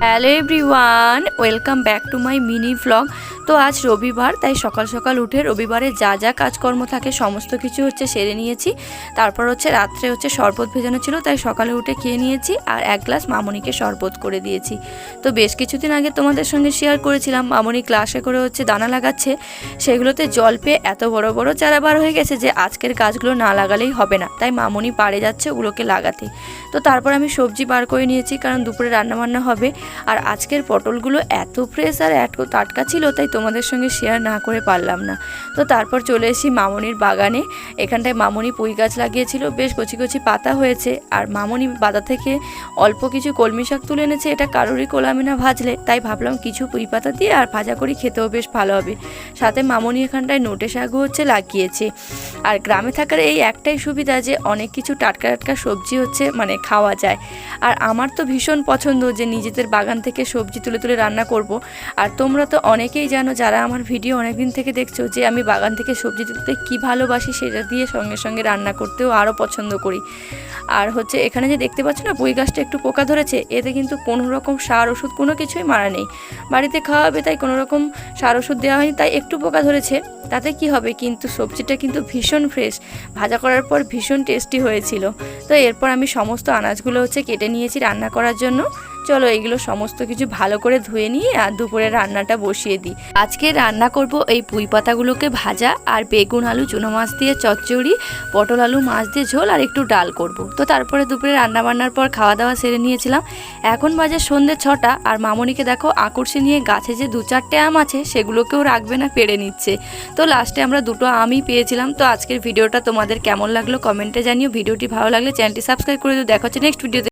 Hello everyone, welcome back to my mini vlog. তো আজ রবিবার, তাই সকাল সকাল উঠে রবিবারে যা যা কাজকর্ম থাকে সমস্ত কিছু সেরে নিয়েছি। তারপর রাত্রে শরবত ভেজানো ছিল, তাই সকালে উঠে খেয়ে নিয়েছি আর এক গ্লাস মামনিকে শরবত করে দিয়েছি। তো বেশ কিছুদিন আগে তোমাদের সঙ্গে শেয়ার করেছিলাম মামনি ক্লাসে করে দানা লাগাচ্ছে, সেগুলোতে জল পেয়ে এত বড় বড় চারা বার হয়ে গেছে যে আজকের গাছগুলো না লাগালেই হবে না, তাই মামনি পাড়ে যাচ্ছে ওগুলোকে লাগাতে। তো তারপর আমি সবজি বার করে নিয়েছি, কারণ দুপুরে রান্নাবান্না হবে। আর আজকের পটলগুলো এত ফ্রেশ আর এত টাটকা ছিল, তাই তোমাদের সঙ্গে শেয়ার না করে পারলাম না। তো তারপর চলে এসেছি মামনির বাগানে। এখানটায় মামনি পুঁই গাছ লাগিয়েছিল, বেশ কচি কচি পাতা হয়েছে। আর মামনি বাজার থেকে অল্প কিছু কলমি শাক তুলে এনেছে, এটা কারোরই কোলামে না ভাজলে, তাই ভাবলাম কিছু পুঁই পাতা দিয়ে আর ভাজা করে খেতেও বেশ ভালো হবে। সাথে মামনি এখানটায় নোটে শাকও লাগিয়েছে। আর গ্রামে থাকার এই একটাই সুবিধা যে অনেক কিছু টাটকা টাটকা সবজি মানে খাওয়া যায়। আর আমার তো ভীষণ পছন্দ যে নিজেদের বাগান থেকে সবজি তুলে তুলে রান্না করব। আর তোমরা তো অনেকেই জানো, যারা আমার ভিডিও অনেক দিন থেকে দেখছো, যে আমি বাগান থেকে সবজি তুলতে কী ভালোবাসি, সেটা দিয়ে সঙ্গে সঙ্গে রান্না করতেও আরও পছন্দ করি। আর এখানে যে দেখতে পাচ্ছ না, পুঁই গাছটা একটু পোকা ধরেছে, এতে কিন্তু কোনো রকম সার ওষুধ কোনো কিছুই মারা নেই। বাড়িতে খাওয়া হবে, তাই কোনো রকম সার ওষুধ দেওয়া হয়নি, তাই একটু পোকা ধরেছে, তাতে কি হবে, কিন্তু সবজিটা কিন্তু ভীষণ ফ্রেশ, ভাজা করার পর ভীষণ টেস্টি হয়েছিল। তো এরপর আমি সমস্ত আনাজগুলো কেটে নিয়েছি রান্না করার জন্য। চলো এগুলো সমস্ত কিছু ভালো করে ধুয়ে নিয়ে আর দুপুরে রান্নাটা বসিয়ে দিই। আজকে রান্না করব এই পুঁই পাতাগুলোকে ভাজা, আর বেগুন আলু চুনো মাছ দিয়ে চচ্চড়ি, পটল আলু মাছ দিয়ে ঝোল, আর একটু ডাল করব। তো তারপরে দুপুরে রান্না বান্নার পর খাওয়া দাওয়া সেরে নিয়েছিলাম। এখন বাজে সন্ধ্যে 6টা, আর মামনিকে দেখো আকর্ষে নিয়ে গাছে যে 2-4টে আম আছে সেগুলোকেও রাখবে না, পেড়ে নিচ্ছে। তো লাস্টে আমরা 2টো আমই পেয়েছিলাম। তো আজকের ভিডিওটা তোমাদের কেমন লাগলো কমেন্টে জানিও। ভিডিওটি ভালো লাগলে চ্যানেলটি সাবস্ক্রাইব করে দিও। দেখা হচ্ছে নেক্সট ভিডিওতে।